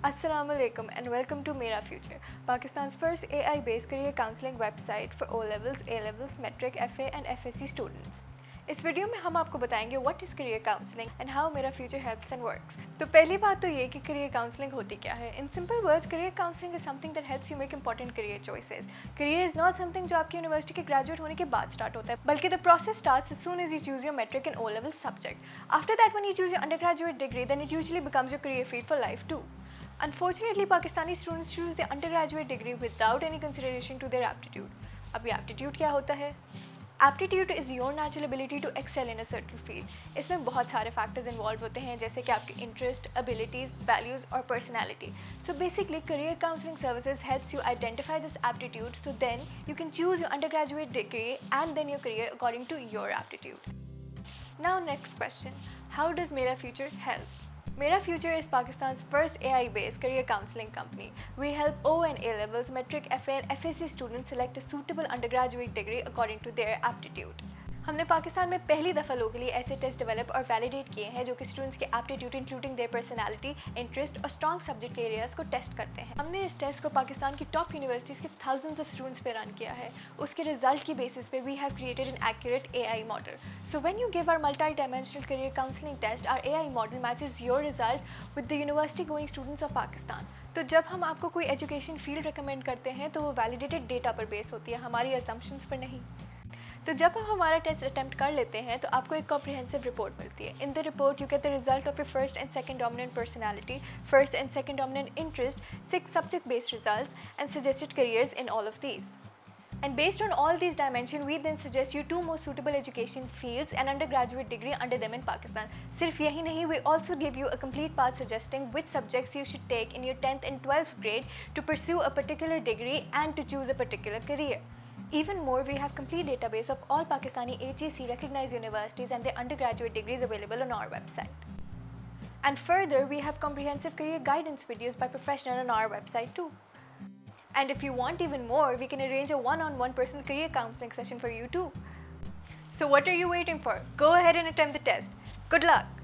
Assalamualaikum and welcome to Mera Future, Pakistan's first AI-based career counseling website for O-levels, A-levels, Metric, FA and FSC students. इस video में हम आपको बताएंगे what is career counselling and how मेरा future helps and works. तो पहली बात तो ये कि करियर काउंसलिंग होती क्या है। In simple words, career counselling is something that helps you make important career choices. Career is not something जो आपकी यूनिवर्सिटी के ग्रेजुएट होने के बाद स्टार्ट होता है, बल्कि the process starts as soon as you choose your matric and O level subject. After that when you choose your undergraduate degree, then it usually becomes your career field for life too. Unfortunately, Pakistani students choose their undergraduate degree without any consideration to their aptitude. अब ये aptitude क्या होता है? Aptitude is your natural ability to excel in a certain field. इसमें बहुत सारे factors involved होते हैं, जैसे कि आपके interest, abilities, values और personality. So basically, career counseling services helps you identify this aptitude, so then you can choose your undergraduate degree and then your career according to your aptitude. Now next question, how does Mera Future help? Mera Future is Pakistan's first AI-based career counseling company. We help O and A levels, Metric, FA and FSC students select a suitable undergraduate degree according to their aptitude. हमने पाकिस्तान में पहली दफ़ा locally ऐसे test develop और validate किए हैं जो कि स्टूडेंट्स के aptitude including their personality, interest और स्ट्रॉन्ग सब्जेक्ट के एरियाज को टेस्ट करते हैं। हमने इस टेस्ट को पाकिस्तान की टॉप यूनिवर्सिटीज़ के थाउजेंड्स ऑफ स्टूडेंट्स पे रन किया है। उसके रिजल्ट की बेसिस पे we have created an accurate AI model. So when you give our multi dimensional career counselling test, our AI model matches your result with the university going students of Pakistan. तो जब हम आपको कोई education field recommend करते हैं तो वो validated data पर बेस होती है, हमारी असम्पशंस पर नहीं। तो जब हम हमारा टेस्ट अटेम्प्ट कर लेते हैं तो आपको एक कॉम्प्रिहेंसिव रिपोर्ट मिलती है। In the report you get the result of your first and second dominant personality, first and second dominant interest, 6 subject based results and suggested careers in all of these. And based on all these dimensions, we then suggest you 2 most suitable education fields and undergraduate degree under them in Pakistan. सिर्फ यही नहीं, we also give you a complete path suggesting which subjects you should take in your 10th and 12th grade to pursue a particular degree and to choose a particular career. Even more, we have complete database of all Pakistani HEC recognized universities and their undergraduate degrees available on our website. And further, we have comprehensive career guidance videos by professionals on our website too. And if you want even more, we can arrange a one-on-one personal career counseling session for you too. So what are you waiting for? Go ahead and attempt the test. Good luck!